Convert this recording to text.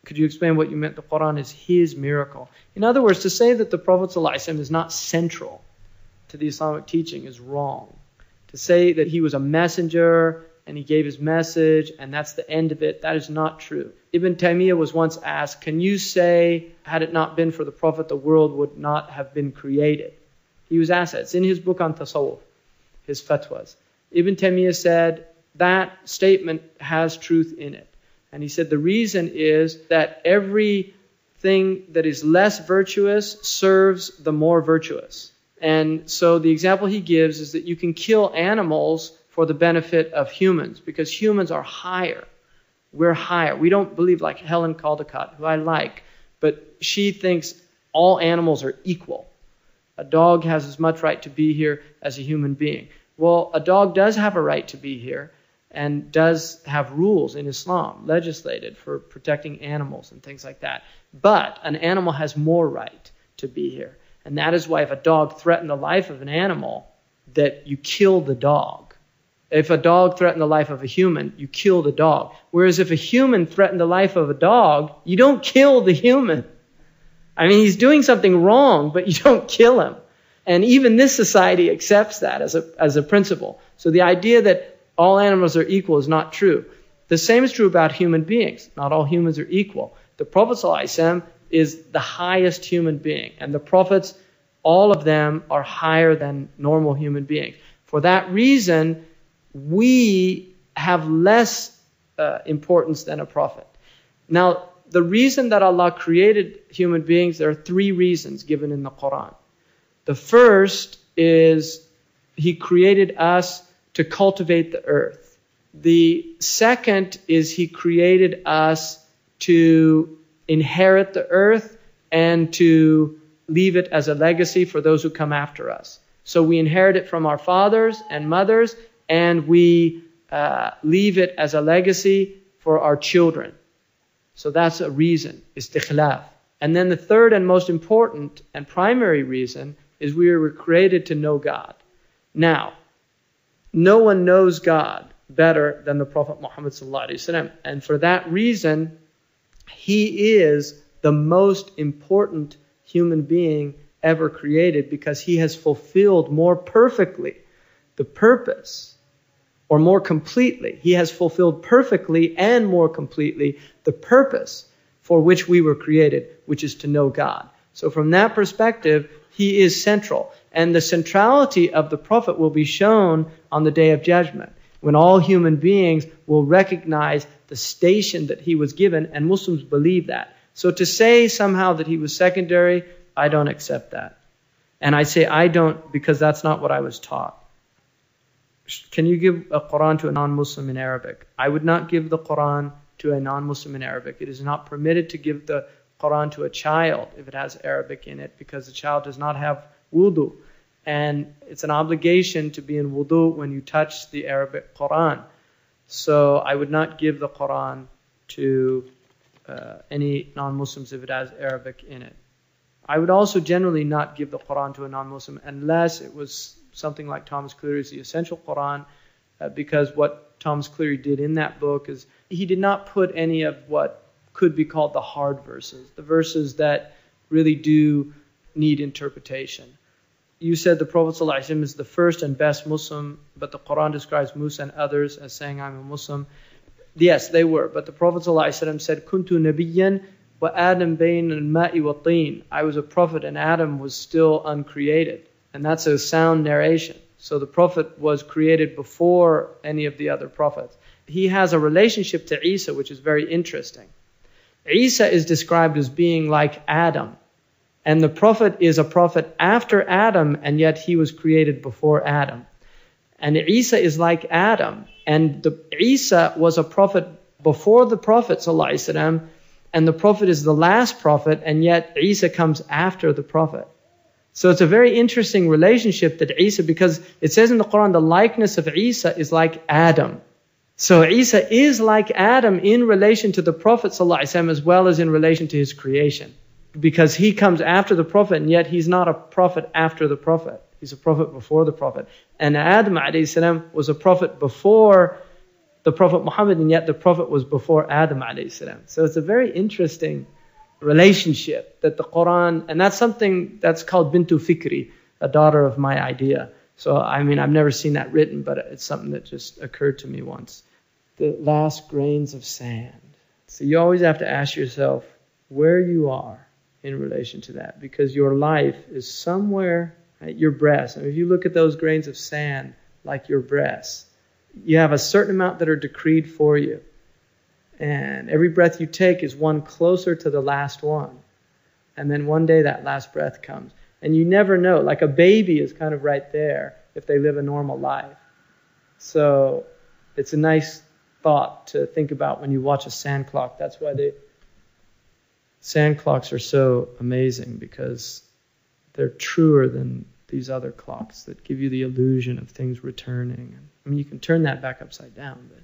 Could you explain what you meant? The Qur'an is his miracle. In other words, to say that the Prophet ﷺ is not central to the Islamic teaching is wrong. To say that he was a messenger and he gave his message and that's the end of it, that is not true. Ibn Taymiyyah was once asked, can you say, had it not been for the Prophet, the world would not have been created? He was asked that. It's in his book on Tasawwuf, his fatwas. Ibn Taymiyyah said, that statement has truth in it. And he said the reason is that everything that is less virtuous serves the more virtuous. And so the example he gives is that you can kill animals for the benefit of humans, because humans are higher. We're higher. We don't believe, like Helen Caldecott, who I like, but she thinks all animals are equal. A dog has as much right to be here as a human being. Well, a dog does have a right to be here and does have rules in Islam, legislated for protecting animals and things like that. But an animal has more right to be here. And that is why if a dog threatened the life of an animal, that you kill the dog. If a dog threatened the life of a human, you kill the dog. Whereas if a human threatened the life of a dog, you don't kill the human. I mean, he's doing something wrong, but you don't kill him. And even this society accepts that as a principle. So the idea that all animals are equal is not true. The same is true about human beings. Not all humans are equal. The Prophet ﷺ is the highest human being. And the prophets, all of them are higher than normal human beings. For that reason, we have less importance than a prophet. Now, the reason that Allah created human beings, there are three reasons given in the Qur'an. The first is He created us to cultivate the earth. The second is He created us to inherit the earth and to leave it as a legacy for those who come after us. So we inherit it from our fathers and mothers, and we leave it as a legacy for our children. So that's a reason, istikhlaf. And then the third and most important and primary reason is we were created to know God. Now, no one knows God better than the Prophet Muhammad ﷺ. And for that reason, he is the most important human being ever created, because he has fulfilled more perfectly the purpose, or more completely. He has fulfilled perfectly and more completely the purpose for which we were created, which is to know God. So from that perspective, he is central. And the centrality of the Prophet will be shown on the Day of Judgment, when all human beings will recognize the station that he was given, and Muslims believe that. So to say somehow that he was secondary, I don't accept that. And I say I don't because that's not what I was taught. Can you give a Qur'an to a non-Muslim in Arabic? I would not give the Qur'an to a non-Muslim in Arabic. It is not permitted to give the Qur'an to a child if it has Arabic in it, because the child does not have wudu. And it's an obligation to be in wudu when you touch the Arabic Qur'an. So I would not give the Qur'an to any non-Muslims if it has Arabic in it. I would also generally not give the Qur'an to a non-Muslim unless it was something like Thomas Cleary's The Essential Qur'an, because what Thomas Cleary did in that book is he did not put any of what could be called the hard verses, the verses that really do need interpretation. You said the Prophet ﷺ is the first and best Muslim, but the Qur'an describes Musa and others as saying, I'm a Muslim. Yes, they were, but the Prophet ﷺ said, Kuntu nabiyyan wa Adam bayn al-ma'i wa teen. I was a prophet and Adam was still uncreated. And that's a sound narration. So the Prophet was created before any of the other prophets. He has a relationship to Isa, which is very interesting. Isa is described as being like Adam. And the Prophet is a prophet after Adam, and yet he was created before Adam. And Isa is like Adam. And Isa was a prophet before the Prophet ﷺ, and the Prophet is the last prophet, and yet Isa comes after the Prophet. So it's a very interesting relationship that Isa, because it says in the Qur'an, the likeness of Isa is like Adam. So Isa is like Adam in relation to the Prophet ﷺ as well as in relation to his creation. Because he comes after the Prophet, and yet he's not a prophet after the Prophet. He's a prophet before the Prophet. And Adam ﷺ was a prophet before the Prophet Muhammad, and yet the Prophet was before Adam alayhi salam. So it's a very interesting relationship that the Qur'an, and that's something that's called Bintu Fikri, a daughter of my idea. So, I mean, I've never seen that written, but it's something that just occurred to me once. The last grains of sand. So you always have to ask yourself where you are in relation to that, because your life is somewhere at your breast. And if you look at those grains of sand like your breast, you have a certain amount that are decreed for you. And every breath you take is one closer to the last one. And then one day that last breath comes. And you never know. Like a baby is kind of right there if they live a normal life. So it's a nice thought to think about when you watch a sand clock. That's why sand clocks are so amazing, because they're truer than these other clocks that give you the illusion of things returning. I mean, you can turn that back upside down, but